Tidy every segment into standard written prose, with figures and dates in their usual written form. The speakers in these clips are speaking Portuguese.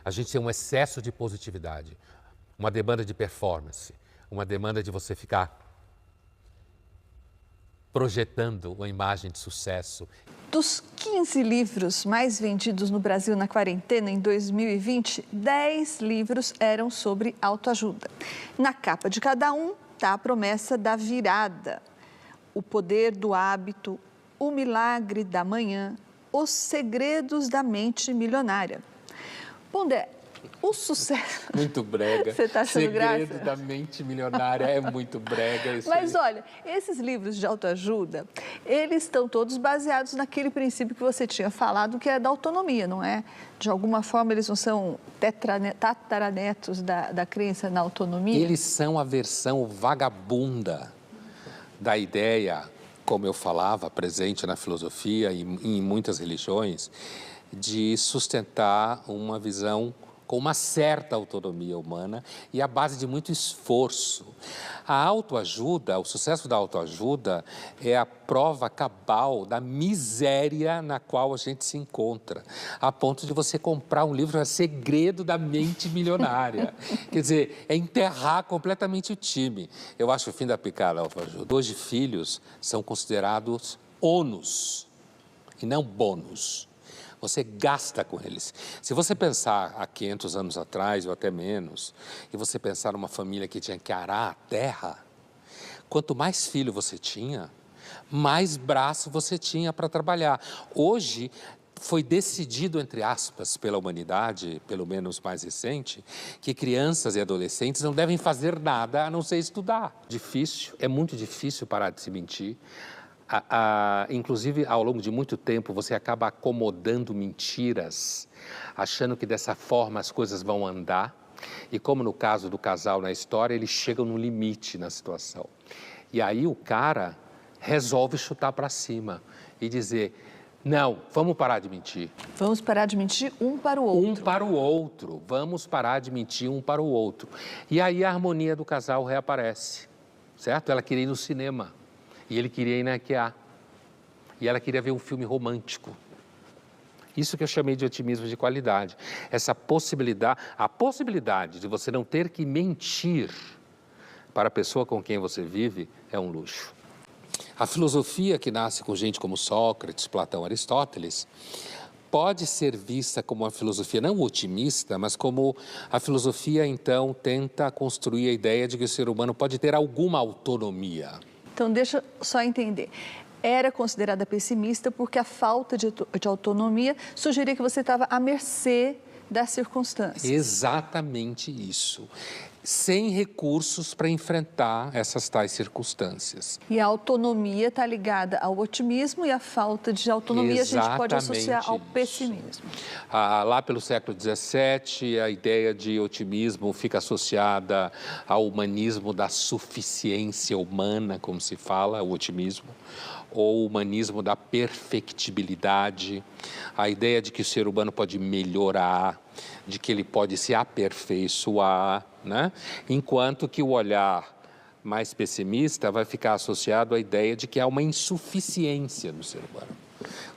A gente tem um excesso de positividade, uma demanda de performance, uma demanda de você ficar projetando uma imagem de sucesso. Dos 15 livros mais vendidos no Brasil na quarentena em 2020, 10 livros eram sobre autoajuda. Na capa de cada um está a promessa da virada, o poder do hábito, o milagre da manhã, os segredos da mente milionária. Pondé, o sucesso... Muito brega. Você está achando graça? Segredo da mente milionária é muito brega. Mas olha, esses livros de autoajuda, eles estão todos baseados naquele princípio que você tinha falado, que é da autonomia, não é? De alguma forma, eles não são tataranetos da crença na autonomia? Eles são a versão vagabunda da ideia, como eu falava, presente na filosofia e em muitas religiões, de sustentar uma visão com uma certa autonomia humana e à base de muito esforço. A autoajuda, o sucesso da autoajuda é a prova cabal da miséria na qual a gente se encontra, a ponto de você comprar um livro, é Segredo da Mente Milionária. Quer dizer, é enterrar completamente o time. Eu acho o fim da picada, autoajuda. Hoje, filhos são considerados ônus e não bônus. Você gasta com eles. Se você pensar há 500 anos atrás, ou até menos, e você pensar numa família que tinha que arar a terra, quanto mais filho você tinha, mais braço você tinha para trabalhar. Hoje, foi decidido, entre aspas, pela humanidade, pelo menos mais recente, que crianças e adolescentes não devem fazer nada a não ser estudar. Difícil, é muito difícil parar de se mentir. Inclusive, ao longo de muito tempo, você acaba acomodando mentiras, achando que dessa forma as coisas vão andar. E como no caso do casal na história, eles chegam no limite na situação. E aí o cara resolve chutar para cima e dizer, não, vamos parar de mentir. Vamos parar de mentir um para o outro. Um para o outro, vamos parar de mentir um para o outro. E aí a harmonia do casal reaparece, certo? Ela queria ir no cinema. E ele queria ir na IKEA. E ela queria ver um filme romântico. Isso que eu chamei de otimismo de qualidade. Essa possibilidade, a possibilidade de você não ter que mentir para a pessoa com quem você vive é um luxo. A filosofia que nasce com gente como Sócrates, Platão, Aristóteles, pode ser vista como uma filosofia não otimista, mas como a filosofia, então, tenta construir a ideia de que o ser humano pode ter alguma autonomia. Então, deixa eu só entender. Era considerada pessimista porque a falta de autonomia sugeria que você estava à mercê das circunstâncias. Exatamente isso. Sem recursos para enfrentar essas tais circunstâncias. E a autonomia está ligada ao otimismo e a falta de autonomia Exatamente a gente pode associar ao isso. pessimismo. Lá pelo século XVII, a ideia de otimismo fica associada ao humanismo da suficiência humana, como se fala, o otimismo, ou o humanismo da perfectibilidade, a ideia de que o ser humano pode melhorar, de que ele pode se aperfeiçoar, né? Enquanto que o olhar mais pessimista vai ficar associado à ideia de que há uma insuficiência no ser humano.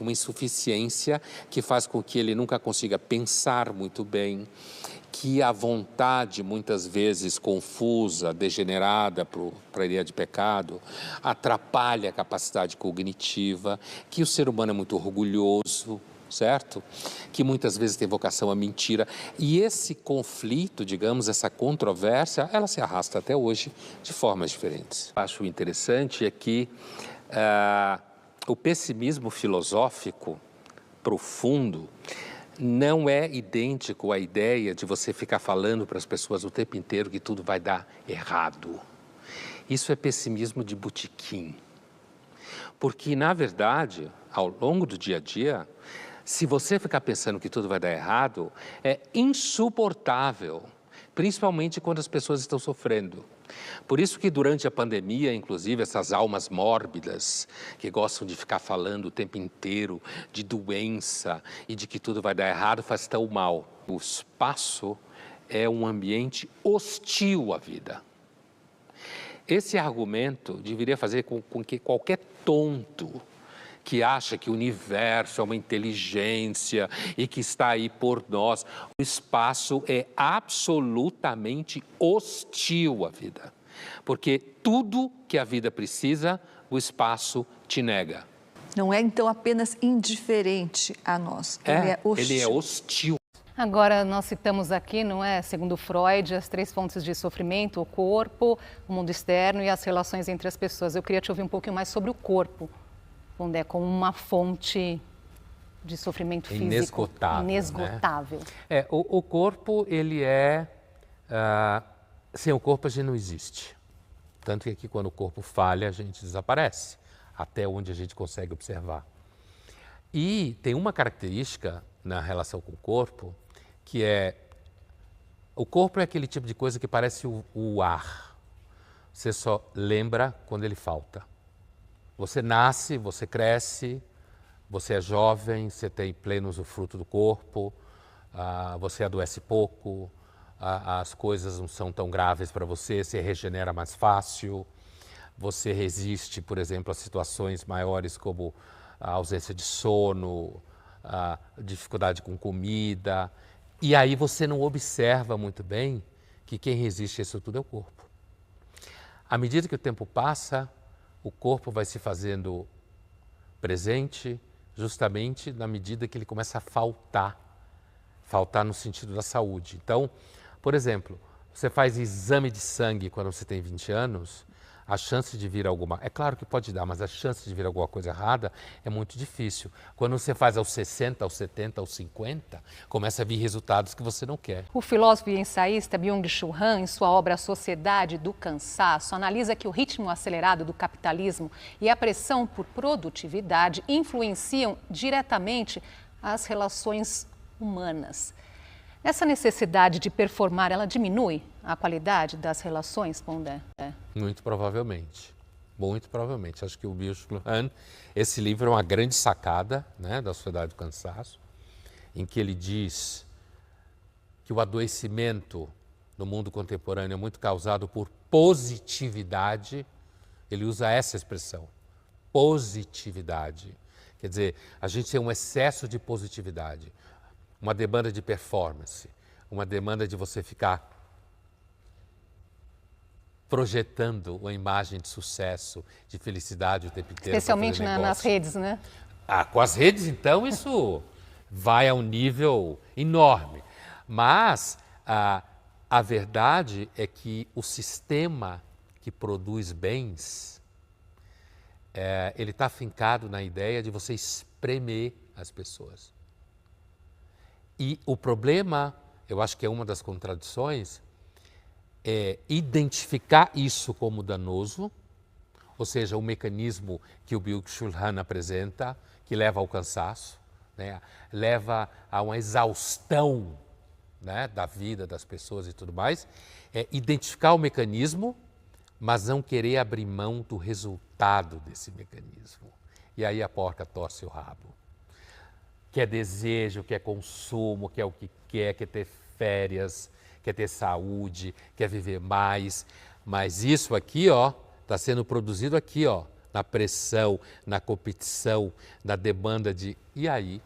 Uma insuficiência que faz com que ele nunca consiga pensar muito bem, que a vontade, muitas vezes confusa, degenerada para a ideia de pecado, atrapalha a capacidade cognitiva, que o ser humano é muito orgulhoso, certo? Que muitas vezes tem vocação à mentira. E esse conflito, digamos, essa controvérsia, ela se arrasta até hoje de formas diferentes. Acho interessante é que o pessimismo filosófico profundo não é idêntico à ideia de você ficar falando para as pessoas o tempo inteiro que tudo vai dar errado. Isso é pessimismo de botequim. Porque, na verdade, ao longo do dia a dia, se você ficar pensando que tudo vai dar errado, é insuportável, principalmente quando as pessoas estão sofrendo. Por isso que durante a pandemia, inclusive, essas almas mórbidas que gostam de ficar falando o tempo inteiro de doença e de que tudo vai dar errado, faz tão mal. O espaço é um ambiente hostil à vida. Esse argumento deveria fazer com que qualquer tonto que acha que o universo é uma inteligência e que está aí por nós. O espaço é absolutamente hostil à vida, porque tudo que a vida precisa, o espaço te nega. Não é, então, apenas indiferente a nós, ele é hostil. Ele é hostil. Agora, nós citamos aqui, não é, segundo Freud, as 3 fontes de sofrimento: o corpo, o mundo externo e as relações entre as pessoas. Eu queria te ouvir um pouquinho mais sobre o corpo, Pondé, como uma fonte de sofrimento físico inesgotável. Né? O corpo, ele é... sem o corpo a gente não existe. Tanto que aqui, quando o corpo falha, a gente desaparece, até onde a gente consegue observar. E tem uma característica na relação com o corpo, que é... O corpo é aquele tipo de coisa que parece o ar. Você só lembra quando ele falta. Você nasce, você cresce, você é jovem, você tem pleno usufruto do corpo, você adoece pouco, as coisas não são tão graves para você, você regenera mais fácil, você resiste, por exemplo, a situações maiores como a ausência de sono, a dificuldade com comida, e aí você não observa muito bem que quem resiste a isso tudo é o corpo. À medida que o tempo passa, o corpo vai se fazendo presente justamente na medida que ele começa a faltar no sentido da saúde. Então, por exemplo, você faz exame de sangue quando você tem 20 anos, a chance de vir alguma... É claro que pode dar, mas a chance de vir alguma coisa errada é muito difícil. Quando você faz aos 60, aos 70, aos 50, começa a vir resultados que você não quer. O filósofo e ensaísta Byung-Chul Han, em sua obra A Sociedade do Cansaço, analisa que o ritmo acelerado do capitalismo e a pressão por produtividade influenciam diretamente as relações humanas. Essa necessidade de performar, ela diminui a qualidade das relações, Pondé? Muito provavelmente. Muito provavelmente. Acho que o Byung-Chul Han, esse livro é uma grande sacada, né, da Sociedade do Cansaço, em que ele diz que o adoecimento no mundo contemporâneo é muito causado por positividade. Ele usa essa expressão, positividade. Quer dizer, a gente tem um excesso de positividade, uma demanda de performance, uma demanda de você ficar projetando uma imagem de sucesso, de felicidade o tempo inteiro. Especialmente nas redes, né? Com as redes, então, isso vai a um nível enorme. Mas a verdade é que o sistema que produz bens, ele está fincado na ideia de você espremer as pessoas. E o problema, eu acho que é uma das contradições, é identificar isso como danoso, ou seja, o mecanismo que o Byung-Chul Han apresenta, que leva ao cansaço, né? Leva a uma exaustão, né, da vida das pessoas e tudo mais, é identificar o mecanismo, mas não querer abrir mão do resultado desse mecanismo. E aí a porca torce o rabo. Quer desejo, quer consumo, quer o que quer ter férias, quer ter saúde, quer viver mais. Mas isso aqui, ó, está sendo produzido aqui, ó, na pressão, na competição, na demanda de... E aí,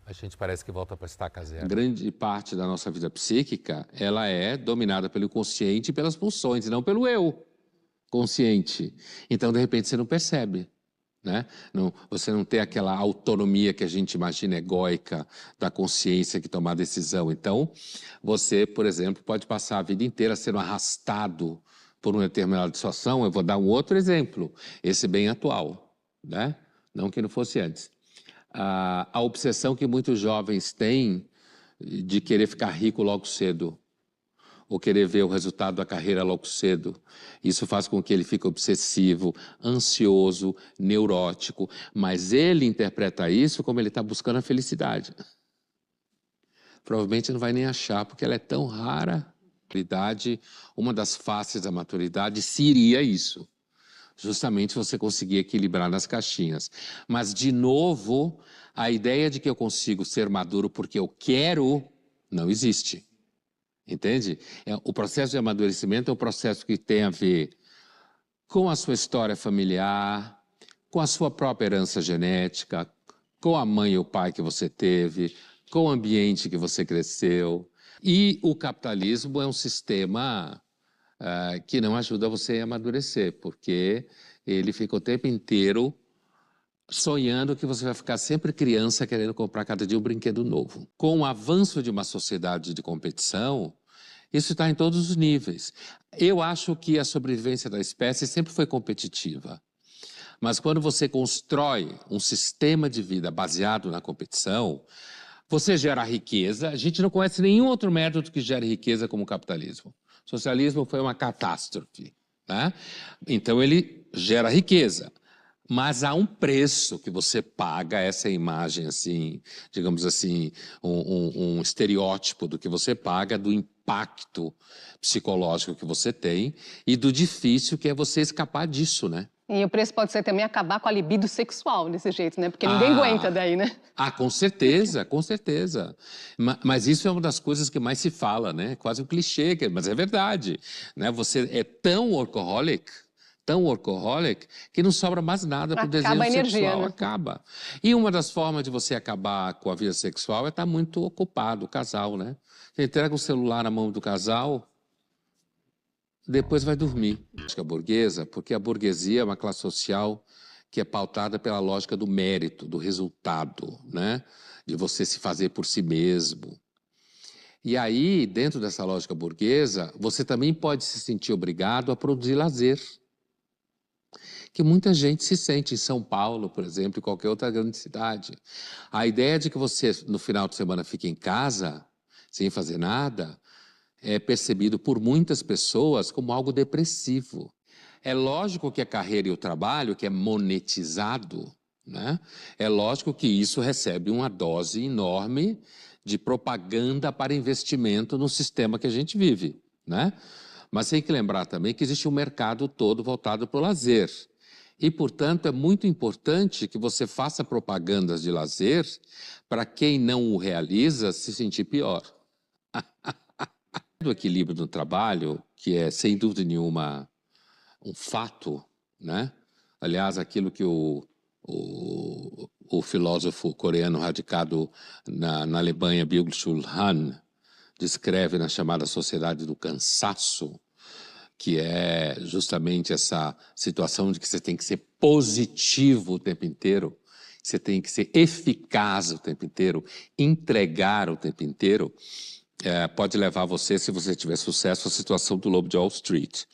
a gente parece que volta para estaca zero. Grande parte da nossa vida psíquica, ela é dominada pelo consciente e pelas pulsões, e não pelo eu consciente. Então, de repente, você não percebe. Né? Não, você não tem aquela autonomia que a gente imagina egóica da consciência que toma a decisão. Então, você, por exemplo, pode passar a vida inteira sendo arrastado por uma determinada situação. Eu vou dar um outro exemplo, esse bem atual, né? Não que não fosse antes. A obsessão que muitos jovens têm de querer ficar rico logo cedo, ou querer ver o resultado da carreira logo cedo. Isso faz com que ele fique obsessivo, ansioso, neurótico, mas ele interpreta isso como ele está buscando a felicidade. Provavelmente não vai nem achar, porque ela é tão rara. Uma das faces da maturidade seria isso. Justamente você conseguir equilibrar nas caixinhas. Mas, de novo, a ideia de que eu consigo ser maduro porque eu quero não existe. Entende? O processo de amadurecimento é um processo que tem a ver com a sua história familiar, com a sua própria herança genética, com a mãe e o pai que você teve, com o ambiente que você cresceu. E o capitalismo é um sistema que não ajuda você a amadurecer, porque ele fica o tempo inteiro sonhando que você vai ficar sempre criança querendo comprar cada dia um brinquedo novo. Com o avanço de uma sociedade de competição, isso está em todos os níveis. Eu acho que a sobrevivência da espécie sempre foi competitiva. Mas quando você constrói um sistema de vida baseado na competição, você gera riqueza. A gente não conhece nenhum outro método que gere riqueza como o capitalismo. O socialismo foi uma catástrofe, né? Então ele gera riqueza. Mas há um preço que você paga, essa imagem assim, digamos assim, um estereótipo do que você paga, do impacto psicológico que você tem e do difícil que é você escapar disso, né? E o preço pode ser também acabar com a libido sexual desse jeito, né? Porque ninguém aguenta daí, né? Com certeza, com certeza. Mas isso é uma das coisas que mais se fala, né? Quase um clichê, mas é verdade, né? Você é tão workaholic, que não sobra mais nada para o desejo Acaba a energia, sexual. né? Acaba. E uma das formas de você acabar com a vida sexual é estar muito ocupado, o casal, né? Você entrega o celular na mão do casal, depois vai dormir. Acho que a burguesa, porque a burguesia é uma classe social que é pautada pela lógica do mérito, do resultado, né? De você se fazer por si mesmo. E aí, dentro dessa lógica burguesa, você também pode se sentir obrigado a produzir lazer. Que muita gente se sente em São Paulo, por exemplo, em qualquer outra grande cidade. A ideia de que você, no final de semana, fique em casa, sem fazer nada, é percebido por muitas pessoas como algo depressivo. É lógico que a carreira e o trabalho, que é monetizado, né? É lógico que isso recebe uma dose enorme de propaganda para investimento no sistema que a gente vive, né? Mas tem que lembrar também que existe um mercado todo voltado para o lazer. E, portanto, é muito importante que você faça propagandas de lazer para quem não o realiza se sentir pior. Do equilíbrio do trabalho, que é, sem dúvida nenhuma, um fato, né? Aliás, aquilo que o filósofo coreano radicado na Alemanha, Byung-Chul Han, descreve na chamada Sociedade do Cansaço, que é justamente essa situação de que você tem que ser positivo o tempo inteiro, você tem que ser eficaz o tempo inteiro, entregar o tempo inteiro, pode levar você, se você tiver sucesso, à situação do lobo de Wall Street.